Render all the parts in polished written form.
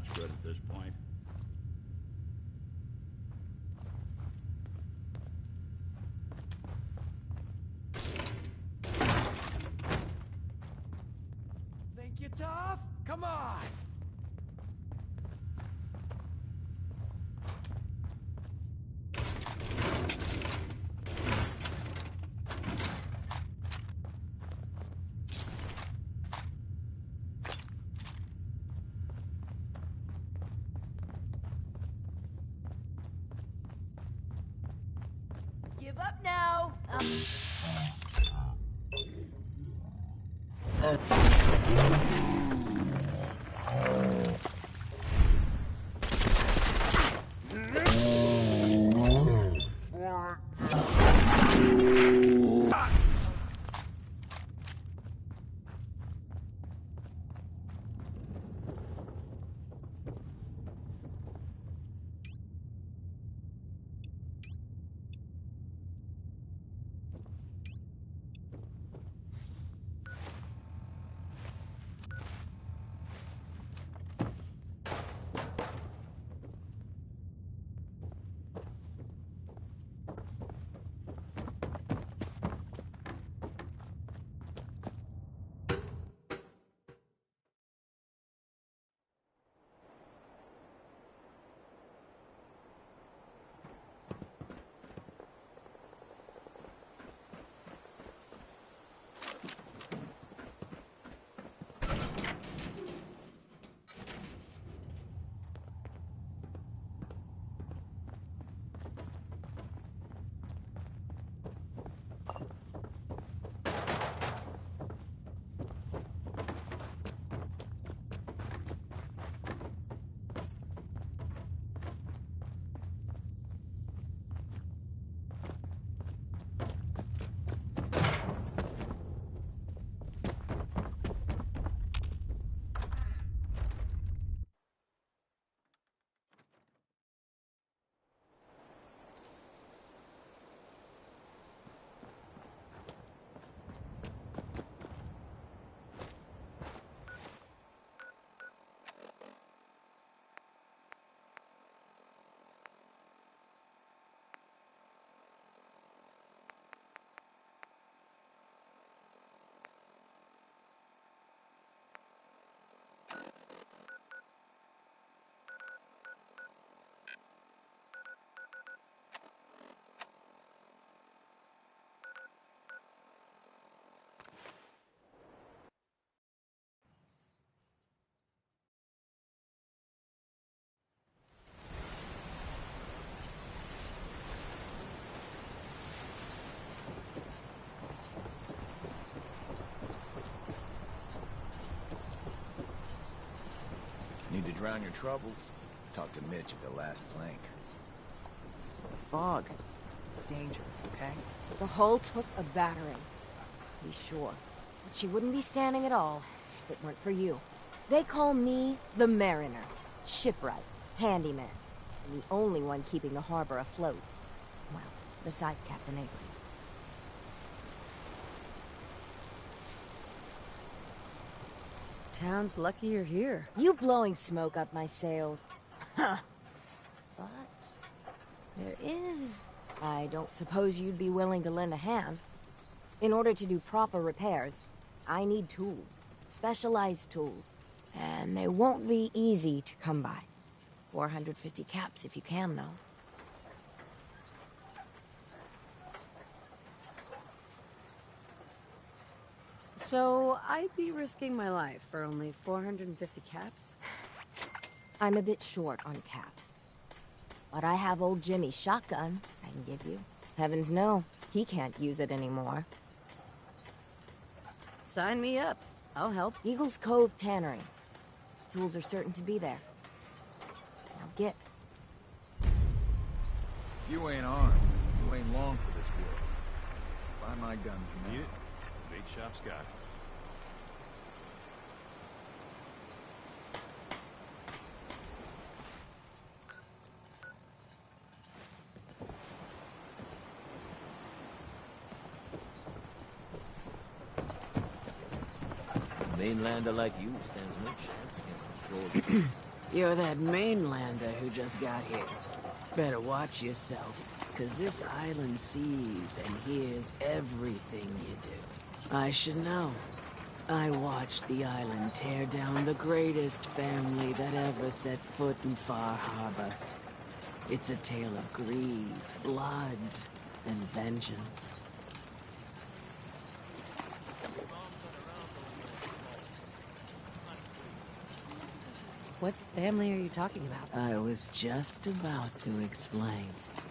much good at this point. Think you're tough? Come on! Give up now! Need to drown your troubles? Talk to Mitch at the last plank. The fog. It's dangerous, okay? The hull took a battering, to be sure. But she wouldn't be standing at all if it weren't for you. They call me the Mariner, shipwright, handyman, and the only one keeping the harbor afloat. Well, beside Captain Avery. Town's lucky you're here. You blowing smoke up my sails. Huh. But there is... I don't suppose you'd be willing to lend a hand. In order to do proper repairs, I need tools. Specialized tools. And they won't be easy to come by. 450 caps if you can, though. So, I'd be risking my life for only 450 caps? I'm a bit short on caps. But I have old Jimmy's shotgun I can give you. Heavens no, he can't use it anymore. Sign me up. I'll help. Eagles Cove Tannery. Tools are certain to be there. Now get. If you ain't armed, you ain't long for this world. Buy my guns now. Need it? Bait shop's got it. A mainlander like you stands no chance against the Troll. You're that mainlander who just got here. Better watch yourself, because this island sees and hears everything you do. I should know. I watched the island tear down the greatest family that ever set foot in Far Harbor. It's a tale of greed, blood, and vengeance. What family are you talking about? I was just about to explain.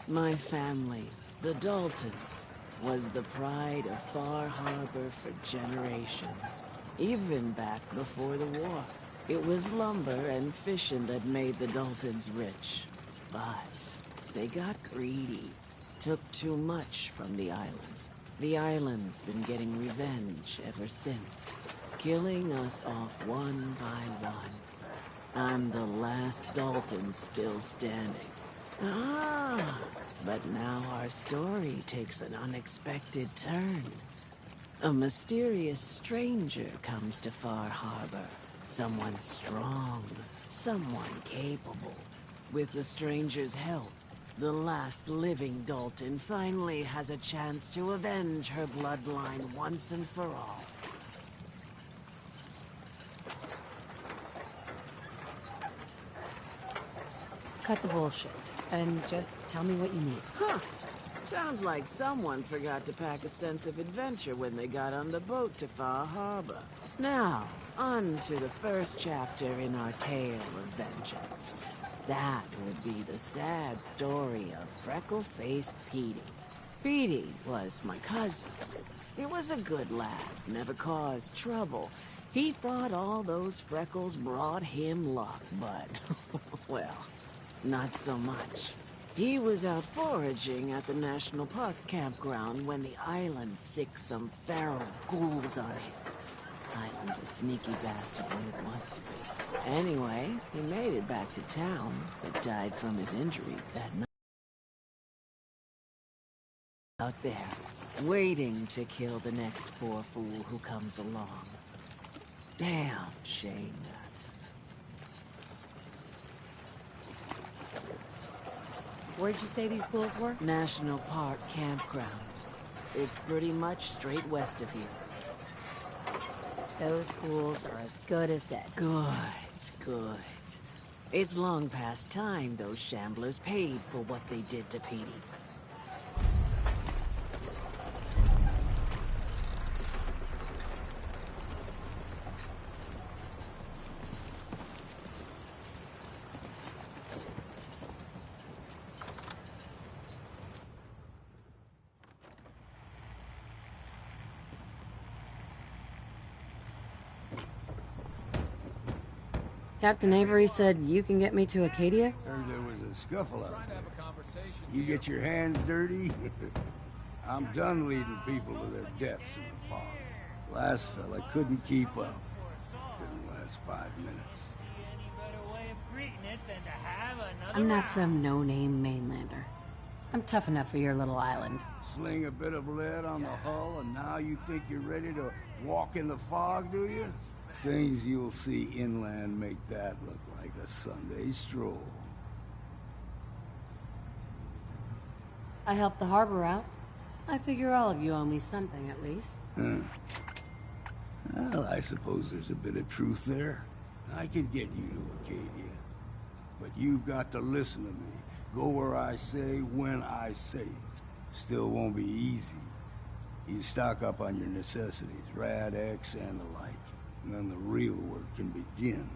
My family, the Daltons, was the pride of Far Harbor for generations, even back before the war. It was lumber and fishing that made the Daltons rich. But they got greedy, took too much from the island. The island's been getting revenge ever since, killing us off one by one. I'm the last Dalton still standing. Ah, but now our story takes an unexpected turn. A mysterious stranger comes to Far Harbor. Someone strong, someone capable. With the stranger's help, the last living Dalton finally has a chance to avenge her bloodline once and for all. Cut the bullshit, and just tell me what you need. Huh. Sounds like someone forgot to pack a sense of adventure when they got on the boat to Far Harbor. Now, on to the first chapter in our tale of vengeance. That would be the sad story of freckle-faced Petey. Petey was my cousin. He was a good lad, never caused trouble. He thought all those freckles brought him luck, but, well, not so much. He was out foraging at the National Park campground when the island sicked some feral ghouls on him. Island's a sneaky bastard when it wants to be. Anyway, he made it back to town, but died from his injuries that night. Out there, waiting to kill the next poor fool who comes along. Damn shame that. Where'd you say these ghouls were? National Park campground. It's pretty much straight west of here. Those ghouls are as good as dead. Good, good. It's long past time those shamblers paid for what they did to Petey. Captain Avery said you can get me to Acadia? Heard there was a scuffle out there. You get your hands dirty? I'm done leading people to their deaths in the fog. Last fella couldn't keep up. Didn't last 5 minutes. I'm not some no-name mainlander. I'm tough enough for your little island. Sling a bit of lead on the hull and now you think you're ready to walk in the fog, do you? Things you'll see inland make that look like a Sunday stroll. I helped the harbor out. I figure all of you owe me something, at least. Well, I suppose there's a bit of truth there. I can get you to Acadia. But you've got to listen to me. Go where I say, when I say it. Still won't be easy. You stock up on your necessities, Rad-X and the like. And then the real work can begin.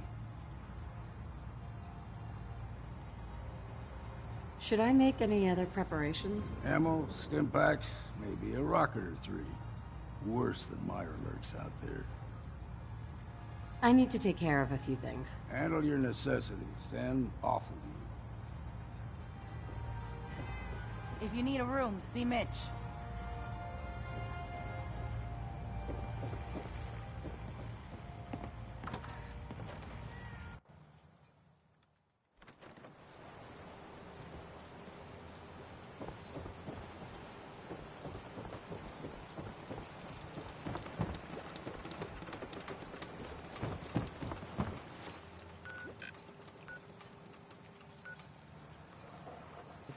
Should I make any other preparations? Ammo, stim packs, maybe a rocket or 3. Worse than Meyer lurks out there. I need to take care of a few things. Handle your necessities, then off with you. If you need a room, see Mitch.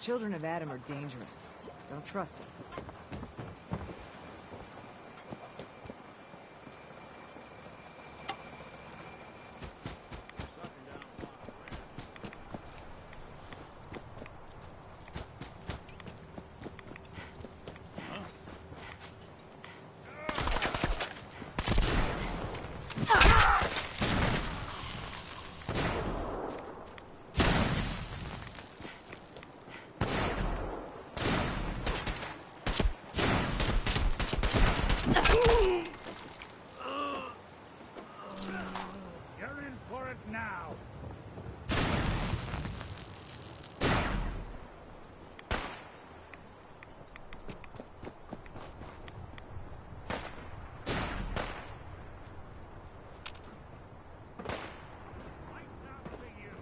Children of Adam are dangerous. Don't trust them. You're in for it now. Lights out for you.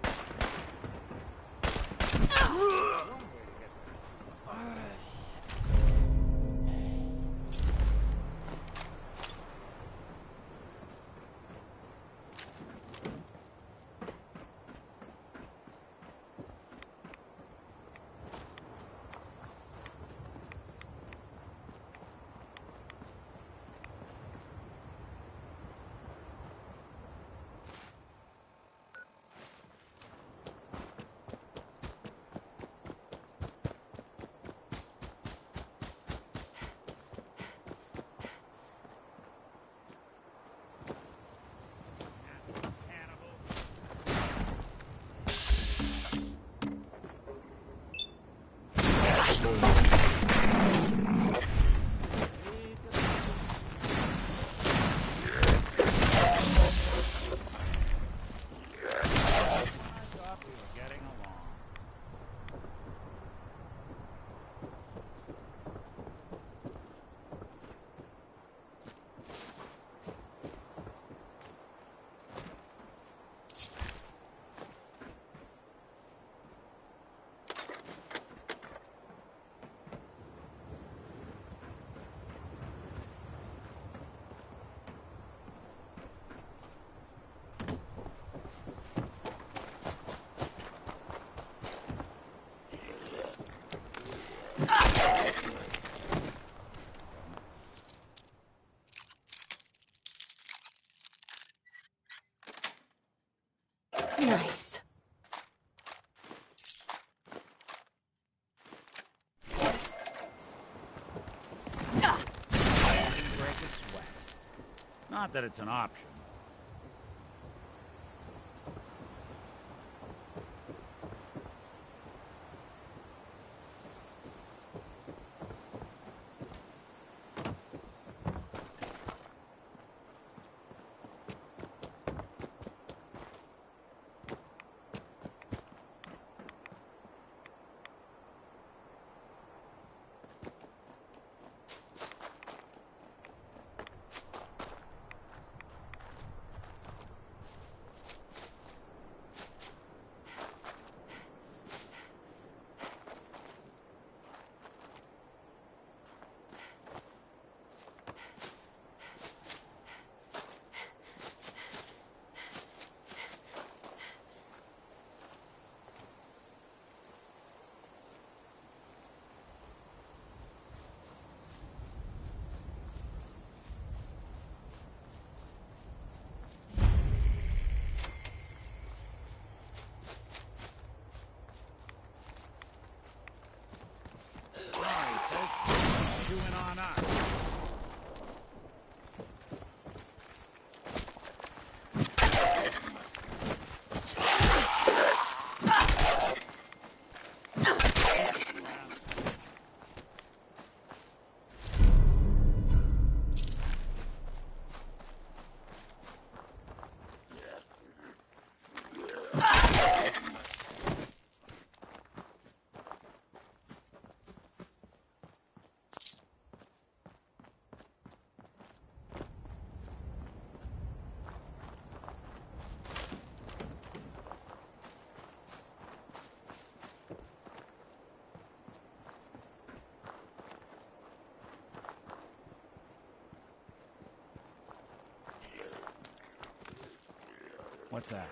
Nice. Break a sweat. Not that it's an option. Chewing on us. What's that?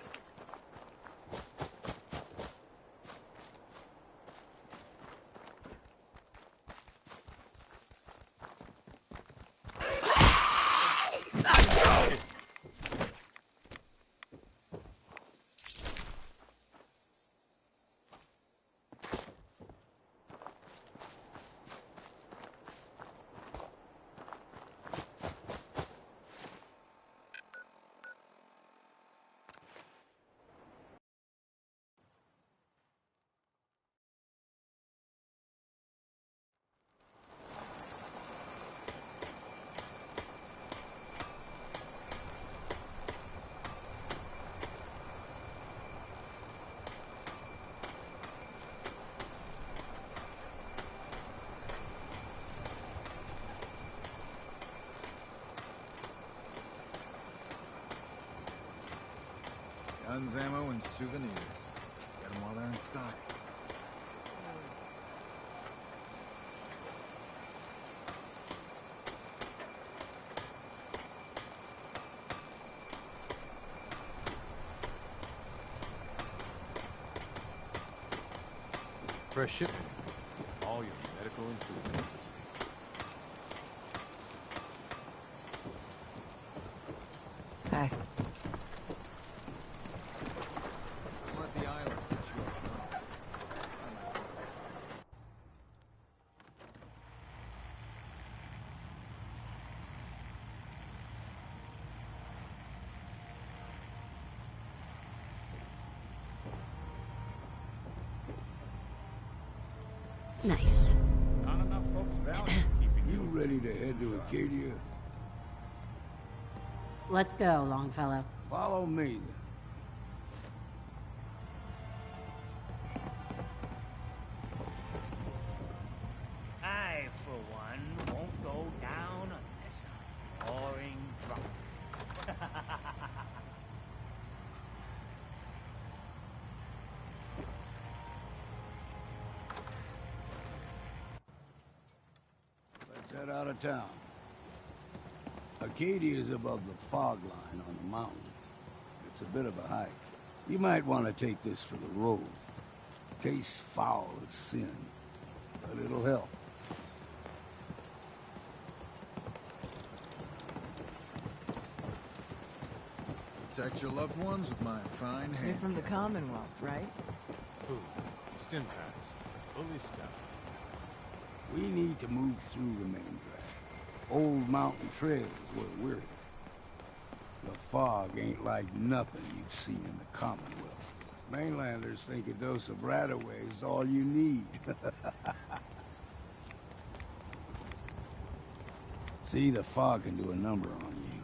weapons, ammo, and souvenirs. Get them while they're in stock. Fresh shipment. All your medical and food needs. Hey. Let the island get you up front. Nice. Not enough folks value keeping You ready to head to Acadia? Let's go, Longfellow. Follow me, then. I, for one, won't go down unless I'm roaring drunk. Let's head out of town. Acadia is above the fog line on the mountain. It's a bit of a hike. You might want to take this for the road. Tastes foul as sin, but it'll help. Protect your loved ones with my fine hand. You're from the Commonwealth, right? food. Stim packs. Fully stocked. We need to move through the main drag. Old mountain trails where we're at. The fog ain't like nothing you've seen in the Commonwealth. Mainlanders think a dose of Radaway is all you need. See, the fog can do a number on you.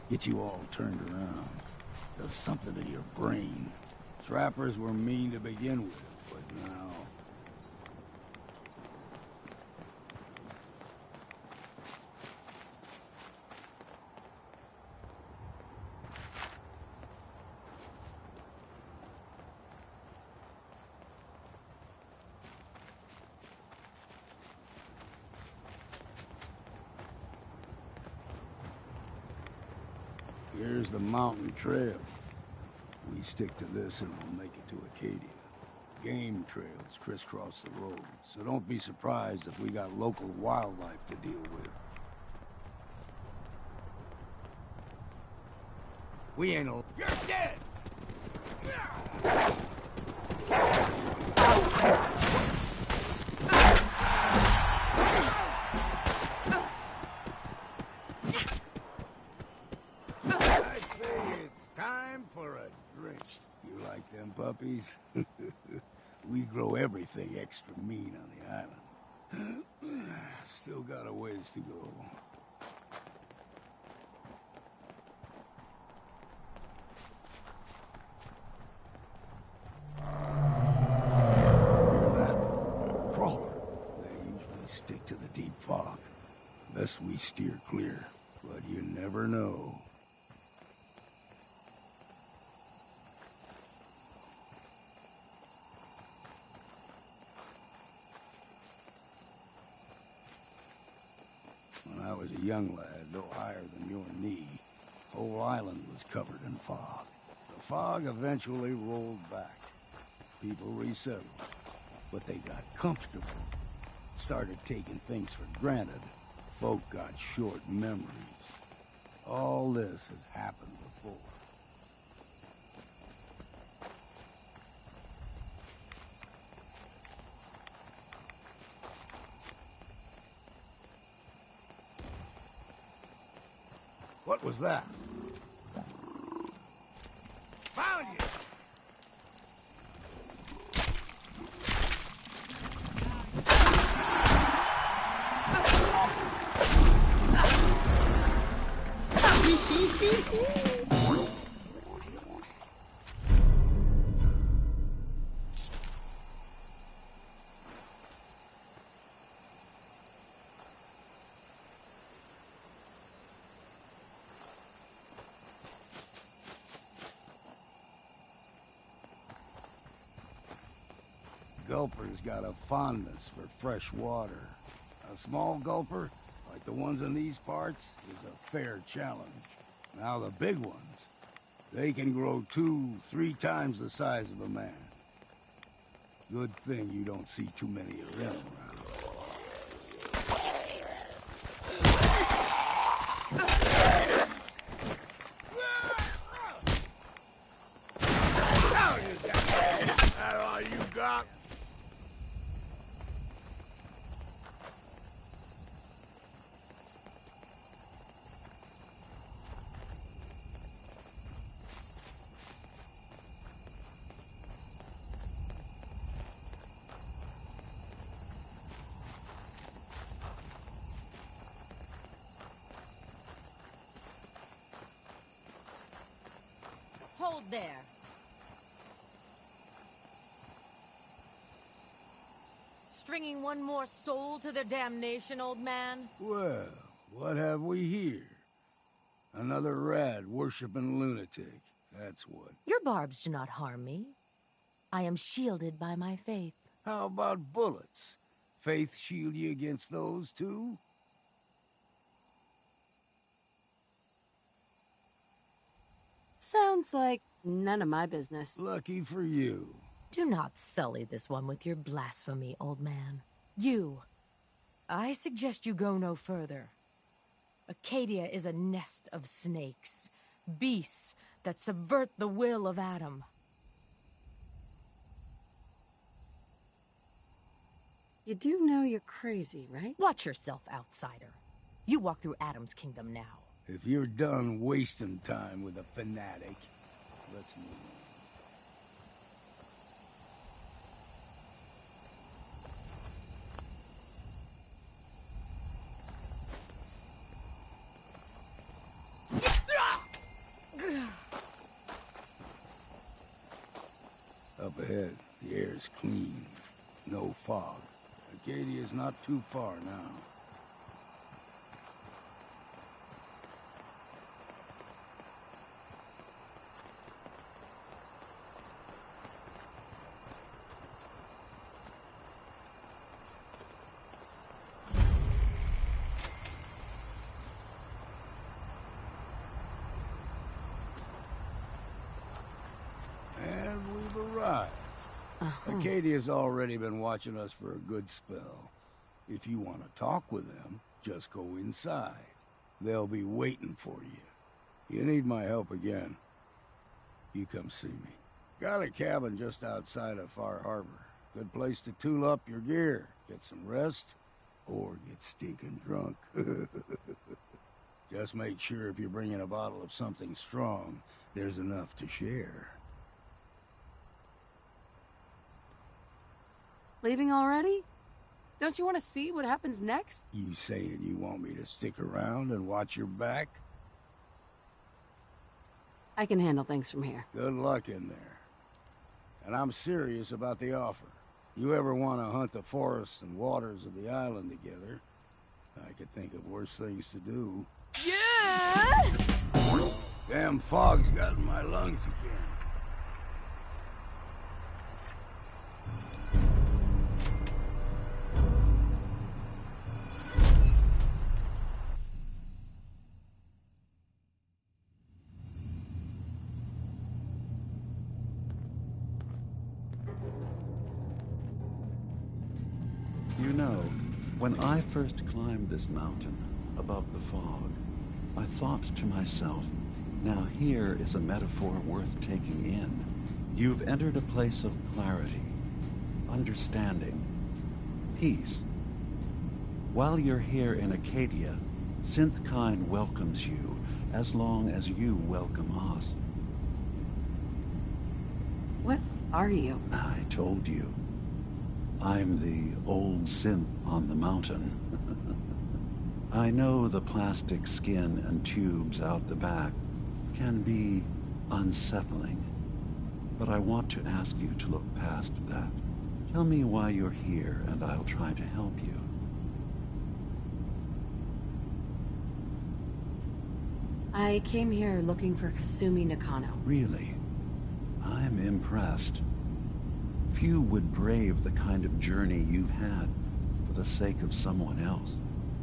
Get you all turned around. Does something to your brain. Trappers were mean to begin with, but now... Here's the mountain trail. We stick to this and we'll make it to Acadia. Game trails crisscross the road, so don't be surprised if we got local wildlife to deal with. We ain't no... You're dead! I'd say it's time for a drink. You like them puppies? We grow everything extra mean on the island. Still got a ways to go. Hear that? Crawler. They usually stick to the deep fog. Best we steer clear, but you never know. When I was a young lad, no higher than your knee, whole island was covered in fog. The fog eventually rolled back. People resettled, but they got comfortable. Started taking things for granted. Folk got short memories. All this has happened before. What was that? Found you! gulper's got a fondness for fresh water. A small gulper, like the ones in these parts, is a fair challenge. Now the big ones, they can grow 2-3 times the size of a man. Good thing you don't see too many of them around. That all you got? Hold there. Stringing one more soul to their damnation, old man? Well, what have we here? Another rad-worshipping lunatic, that's what. Your barbs do not harm me. I am shielded by my faith. How about bullets? Faith shield you against those, too? Sounds like none of my business. Lucky for you. Do not sully this one with your blasphemy, old man. You. I suggest you go no further. Acadia is a nest of snakes. Beasts that subvert the will of Adam. You do know you're crazy, right? Watch yourself, outsider. You walk through Adam's kingdom now. If you're done wasting time with a fanatic, let's move on. Up ahead, the air's clean. No fog. Acadia's not too far now. Acadia's already been watching us for a good spell. If you want to talk with them, just go inside. They'll be waiting for you. You need my help again, you come see me. Got a cabin just outside of Far Harbor. Good place to tool up your gear, get some rest, or get stinking drunk. Just make sure if you're bringing a bottle of something strong, there's enough to share. Leaving already? Don't you want to see what happens next? You saying you want me to stick around and watch your back? I can handle things from here. Good luck in there. And I'm serious about the offer. You ever want to hunt the forests and waters of the island together, I could think of worse things to do. Yeah! Damn fog's got in my lungs again. You know, when I first climbed this mountain above the fog, I thought to myself, now here is a metaphor worth taking in. You've entered a place of clarity, understanding, peace. While you're here in Acadia, Synthkind welcomes you as long as you welcome us. What are you? I told you. I'm the old synth on the mountain. I know the plastic skin and tubes out the back can be unsettling, but I want to ask you to look past that. Tell me why you're here, and I'll try to help you. I came here looking for Kasumi Nakano. Really? I'm impressed. Few would brave the kind of journey you've had for the sake of someone else.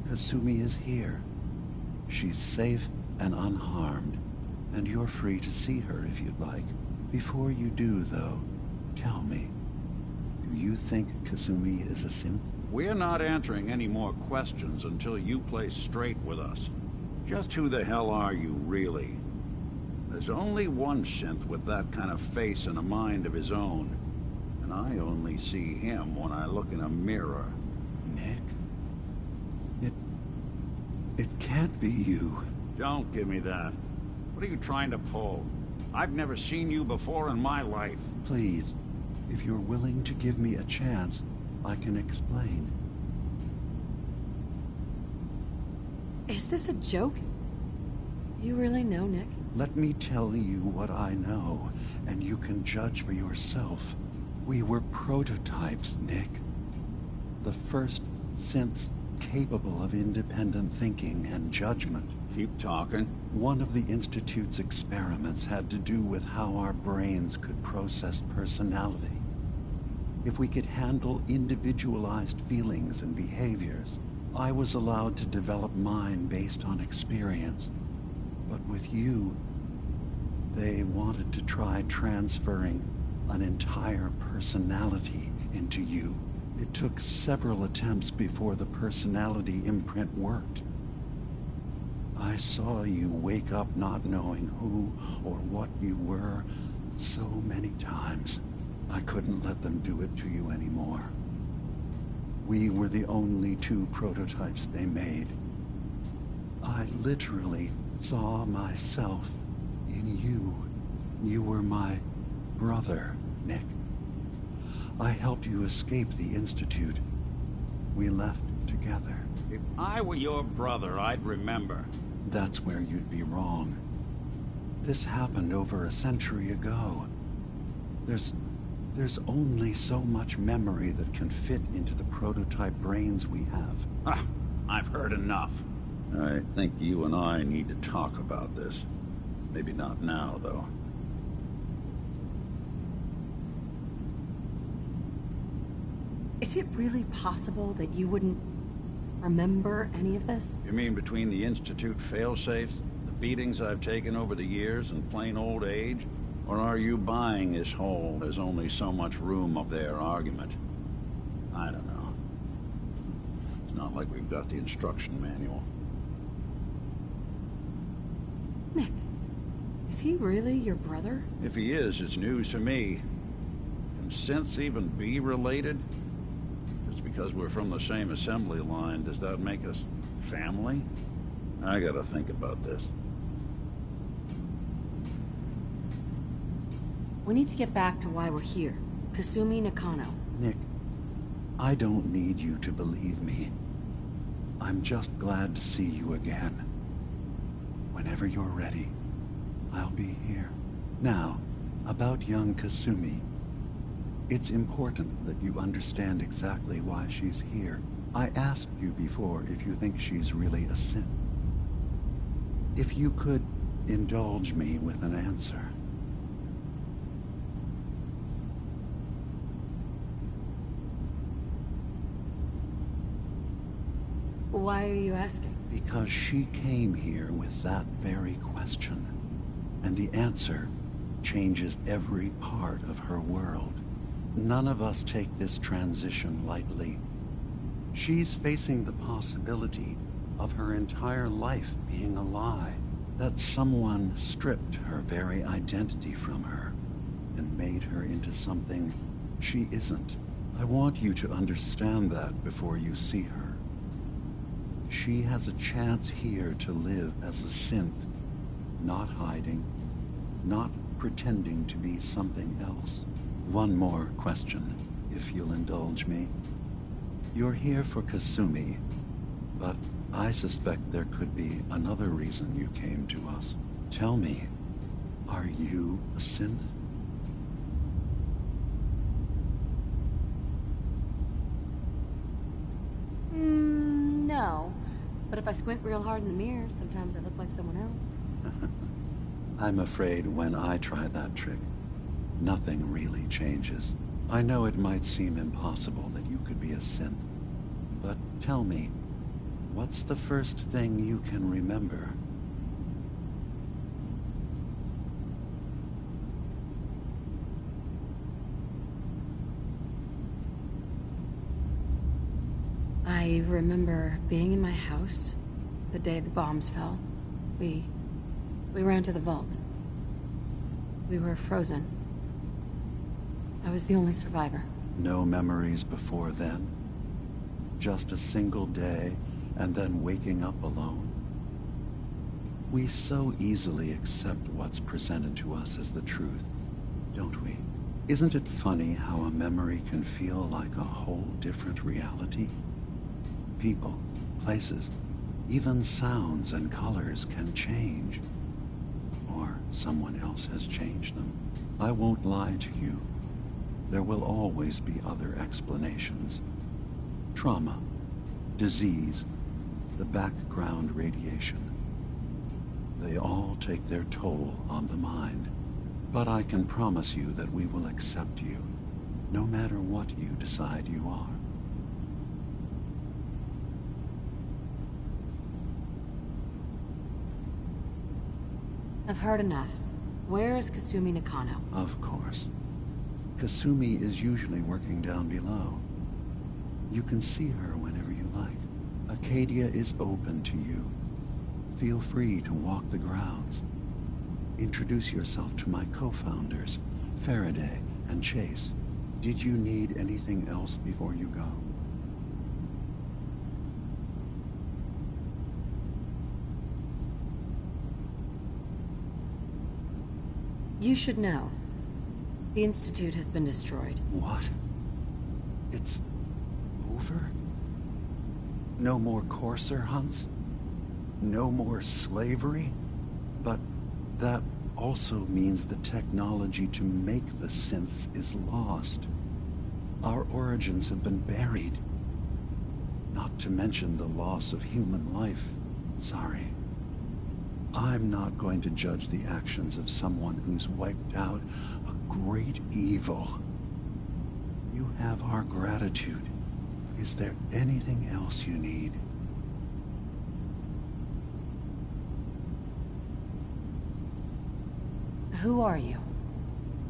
Kasumi is here. She's safe and unharmed, and you're free to see her if you'd like. Before you do, though, tell me, do you think Kasumi is a synth? We're not answering any more questions until you play straight with us. Just who the hell are you, really? There's only one synth with that kind of face and a mind of his own. And I only see him when I look in a mirror. Nick? It can't be you. Don't give me that. What are you trying to pull? I've never seen you before in my life. Please, if you're willing to give me a chance, I can explain. Is this a joke? Do you really know, Nick? Let me tell you what I know, and you can judge for yourself. We were prototypes, Nick. The first synths capable of independent thinking and judgment. Keep talking. One of the Institute's experiments had to do with how our brains could process personality. If we could handle individualized feelings and behaviors, I was allowed to develop mine based on experience. But with you, they wanted to try transferring an entire personality into you. It took several attempts before the personality imprint worked. I saw you wake up not knowing who or what you were so many times. I couldn't let them do it to you anymore. We were the only two prototypes they made. I literally saw myself in you. You were my brother, Nick. I helped you escape the Institute. We left together. If I were your brother, I'd remember. That's where you'd be wrong. This happened over a century ago. There's only so much memory that can fit into the prototype brains we have. Ah, I've heard enough. I think you and I need to talk about this. Maybe not now, though. Is it really possible that you wouldn't remember any of this? You mean between the Institute failsafes, the beatings I've taken over the years, and plain old age? Or are you buying this whole "there's only so much room" of their argument? I don't know. It's not like we've got the instruction manual. Nick, is he really your brother? If he is, it's news to me. Can synths even be related? Just because we're from the same assembly line, does that make us family? I gotta think about this. We need to get back to why we're here. Kasumi Nakano. Nick, I don't need you to believe me. I'm just glad to see you again. Whenever you're ready, I'll be here. Now, about young Kasumi. It's important that you understand exactly why she's here. I asked you before if you think she's really a synth. If you could indulge me with an answer. Why are you asking? Because she came here with that very question. And the answer changes every part of her world. None of us take this transition lightly. She's facing the possibility of her entire life being a lie. That someone stripped her very identity from her and made her into something she isn't. I want you to understand that before you see her. She has a chance here to live as a synth, not hiding, not pretending to be something else. One more question, if you'll indulge me. You're here for Kasumi, but I suspect there could be another reason you came to us. Tell me, are you a synth? No. But if I squint real hard in the mirror, sometimes I look like someone else. I'm afraid when I try that trick, nothing really changes. I know it might seem impossible that you could be a synth, but tell me, what's the first thing you can remember? I remember being in my house the day the bombs fell. We ran to the vault. We were frozen. I was the only survivor. No memories before then? Just a single day, and then waking up alone? We so easily accept what's presented to us as the truth, don't we? Isn't it funny how a memory can feel like a whole different reality? People, places, even sounds and colors can change. Or someone else has changed them. I won't lie to you. There will always be other explanations. Trauma, disease, the background radiation. They all take their toll on the mind. But I can promise you that we will accept you, no matter what you decide you are. I've heard enough. Where is Kasumi Nakano? Of course. Kasumi is usually working down below. You can see her whenever you like. Acadia is open to you. Feel free to walk the grounds. Introduce yourself to my co-founders, Faraday and Chase. Did you need anything else before you go? You should know. The Institute has been destroyed. What? It's over? No more courser hunts? No more slavery? But that also means the technology to make the synths is lost. Our origins have been buried. Not to mention the loss of human life. Sorry. I'm not going to judge the actions of someone who's wiped out a great evil. You have our gratitude. Is there anything else you need? Who are you?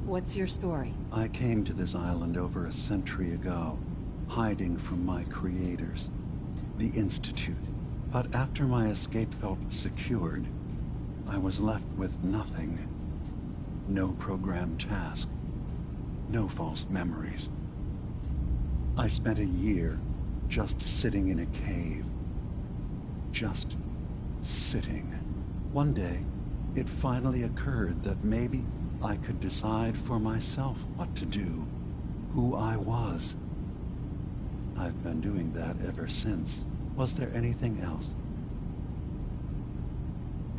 What's your story? I came to this island over a century ago, hiding from my creators, the Institute. But after my escape felt secured, I was left with nothing. No programmed task. No false memories. I spent a year just sitting in a cave. Just sitting. One day, it finally occurred that maybe I could decide for myself what to do, who I was. I've been doing that ever since. Was there anything else?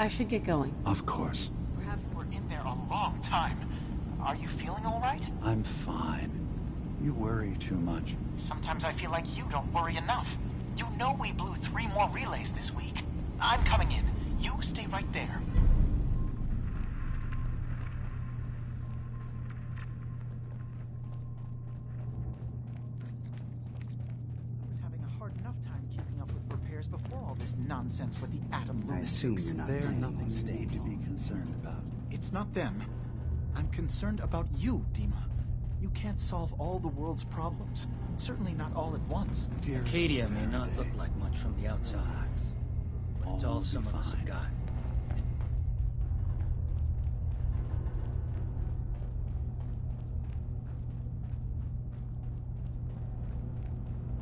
I should get going. Of course. Perhaps we're in there a long time. Are you feeling all right? I'm fine. You worry too much. Sometimes I feel like you don't worry enough. You know we blew 3 more relays this week. I'm coming in. You stay right there. I was having a hard enough time keeping up with repairs before all this nonsense with the atom I assume you're not They're planning nothing on you staying need to be long. concerned about. It's not them. I'm concerned about you, Dima. You can't solve all the world's problems. Certainly not all at once. Dearest Acadia may not Faraday, look like much from the outside, relax. but it's all will some be of us have fine. got.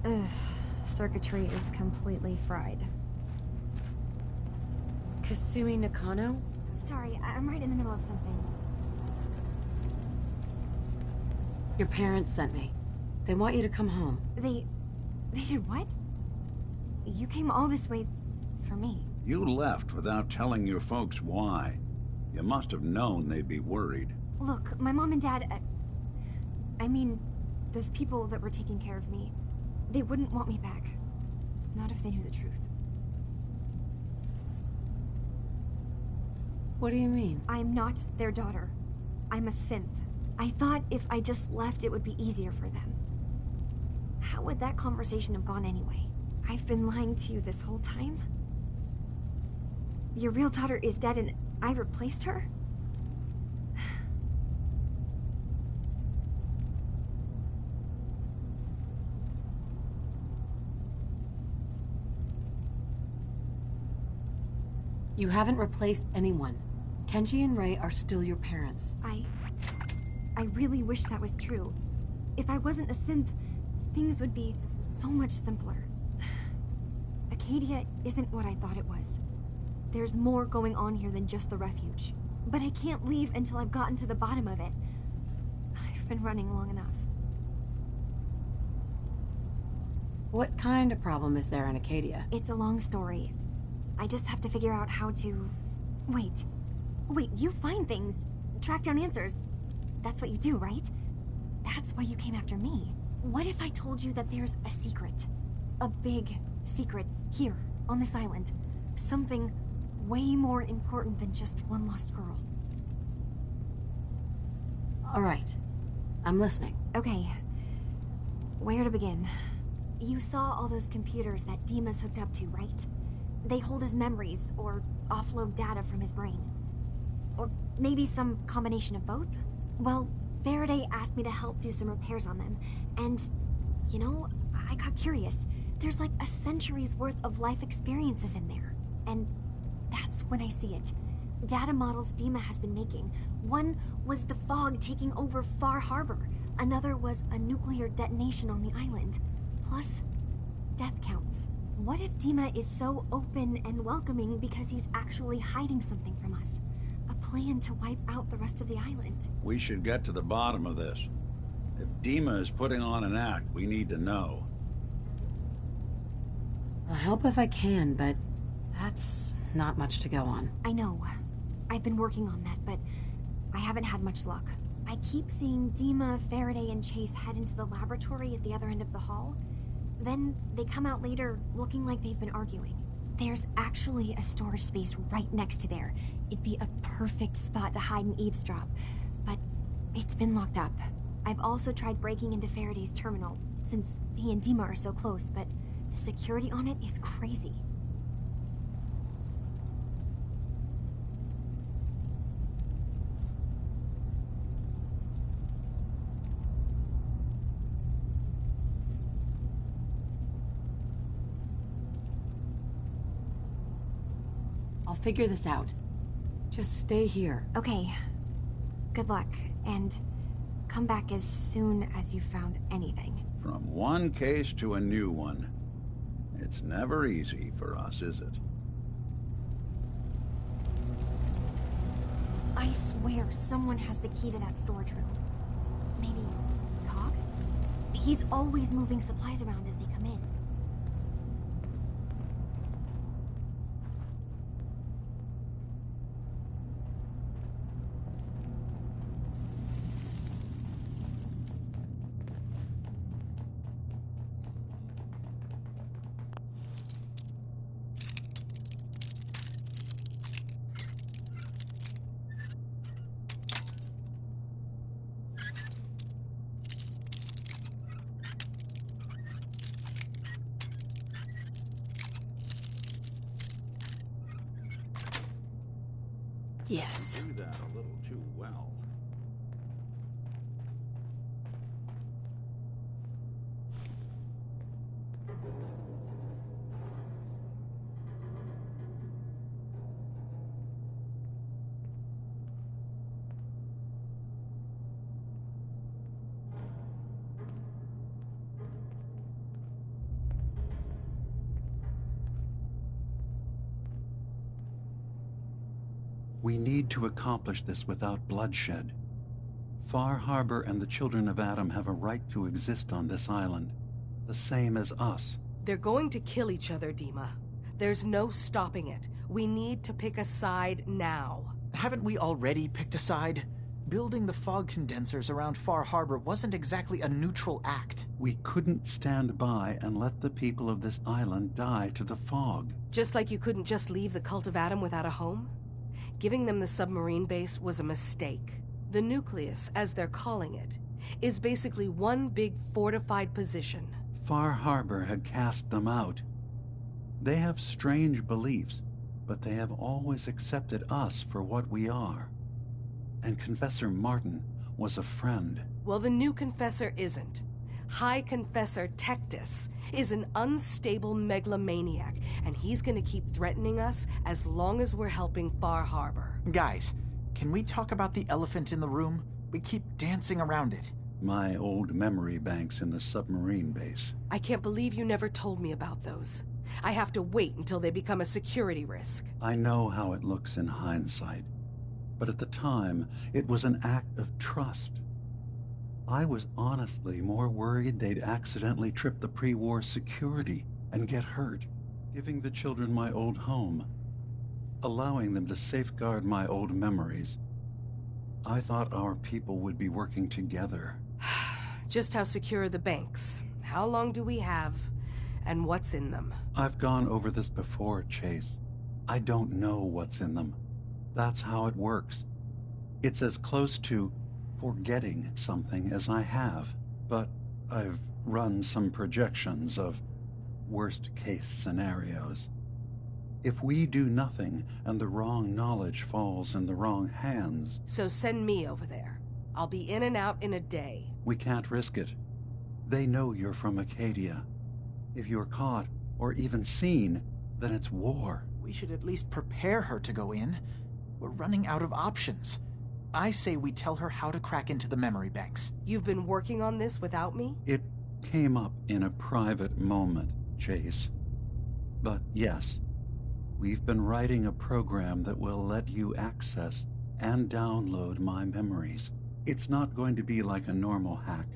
Ugh, circuitry is completely fried. Kasumi Nakano? Sorry, I'm right in the middle of something. Your parents sent me. They want you to come home. They did what? You came all this way for me. You left without telling your folks why. You must have known they'd be worried. Look, my mom and dad... I mean, those people that were taking care of me, they wouldn't want me back. Not if they knew the truth. What do you mean? I'm not their daughter. I'm a synth. I thought if I just left, it would be easier for them. How would that conversation have gone anyway? I've been lying to you this whole time? Your real daughter is dead and I replaced her? You haven't replaced anyone. Kenji and Rei are still your parents. I really wish that was true. If I wasn't a synth, things would be so much simpler. Acadia isn't what I thought it was. There's more going on here than just the refuge. But I can't leave until I've gotten to the bottom of it. I've been running long enough. What kind of problem is there in Acadia? It's a long story. I just have to figure out how to... Wait, you find things, track down answers. That's what you do, right? That's why you came after me. What if I told you that there's a secret? A big secret here, on this island. Something way more important than just one lost girl. All right. I'm listening. Okay. Where to begin? You saw all those computers that Dima's hooked up to, right? They hold his memories, or offload data from his brain. Or maybe some combination of both? Well, Faraday asked me to help do some repairs on them, and, you know, I got curious. There's like a century's worth of life experiences in there, and that's when I see it. Data models Dima has been making. One was the fog taking over Far Harbor. Another was a nuclear detonation on the island. Plus, death counts. What if Dima is so open and welcoming because he's actually hiding something from us? A plan to wipe out the rest of the island. We should get to the bottom of this. If Dima is putting on an act, we need to know. I'll help if I can, but that's not much to go on. I know. I've been working on that, but I haven't had much luck. I keep seeing Dima, Faraday, and Chase head into the laboratory at the other end of the hall. Then they come out later looking like they've been arguing. There's actually a storage space right next to there. It'd be a perfect spot to hide and eavesdrop, but it's been locked up. I've also tried breaking into Faraday's terminal, since he and Dima are so close, but the security on it is crazy. I'll figure this out. Just stay here. Okay. Good luck, and come back as soon as you've found anything. From one case to a new one. It's never easy for us, is it? I swear someone has the key to that storage room. Maybe Cog? He's always moving supplies around as they come in. Yes. Do that a little too well. We need to accomplish this without bloodshed. Far Harbor and the children of Adam have a right to exist on this island, the same as us. They're going to kill each other, Dima. There's no stopping it. We need to pick a side now. Haven't we already picked a side? Building the fog condensers around Far Harbor wasn't exactly a neutral act. We couldn't stand by and let the people of this island die to the fog. Just like you couldn't just leave the Cult of Adam without a home? Giving them the submarine base was a mistake. The nucleus, as they're calling it, is basically one big fortified position. Far Harbor had cast them out. They have strange beliefs, but they have always accepted us for what we are. And Confessor Martin was a friend. Well, the new Confessor isn't. High Confessor Tectus is an unstable megalomaniac, and he's gonna keep threatening us as long as we're helping Far Harbor. Guys, can we talk about the elephant in the room? We keep dancing around it. My old memory banks in the submarine base. I can't believe you never told me about those. I have to wait until they become a security risk. I know how it looks in hindsight, but at the time, it was an act of trust. I was honestly more worried they'd accidentally trip the pre-war security and get hurt, giving the children my old home, allowing them to safeguard my old memories. I thought our people would be working together. Just how secure are the banks? How long do we have? And what's in them? I've gone over this before, Chase. I don't know what's in them. That's how it works. It's as close to forgetting something as I have, but I've run some projections of worst-case scenarios. If we do nothing and the wrong knowledge falls in the wrong hands... So send me over there. I'll be in and out in a day. We can't risk it. They know you're from Acadia. If you're caught, or even seen, then it's war. We should at least prepare her to go in. We're running out of options. I say we tell her how to crack into the memory banks. You've been working on this without me? It came up in a private moment, Chase. But yes, we've been writing a program that will let you access and download my memories. It's not going to be like a normal hack.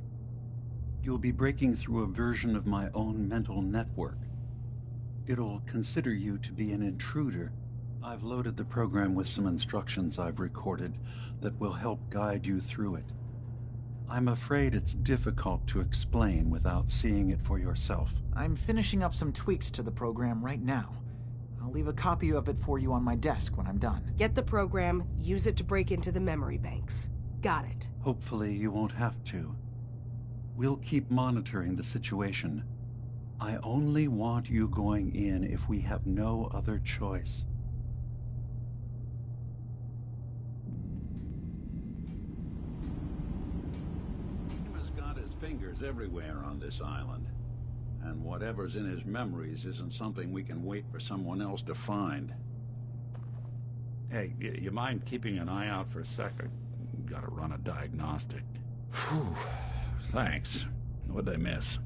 You'll be breaking through a version of my own mental network. It'll consider you to be an intruder. I've loaded the program with some instructions I've recorded that will help guide you through it. I'm afraid it's difficult to explain without seeing it for yourself. I'm finishing up some tweaks to the program right now. I'll leave a copy of it for you on my desk when I'm done. Get the program, use it to break into the memory banks. Got it. Hopefully you won't have to. We'll keep monitoring the situation. I only want you going in if we have no other choice. He's got his fingers everywhere on this island. And whatever's in his memories isn't something we can wait for someone else to find. Hey, you mind keeping an eye out for a second? Gotta run a diagnostic. Whew. Thanks. What'd I miss?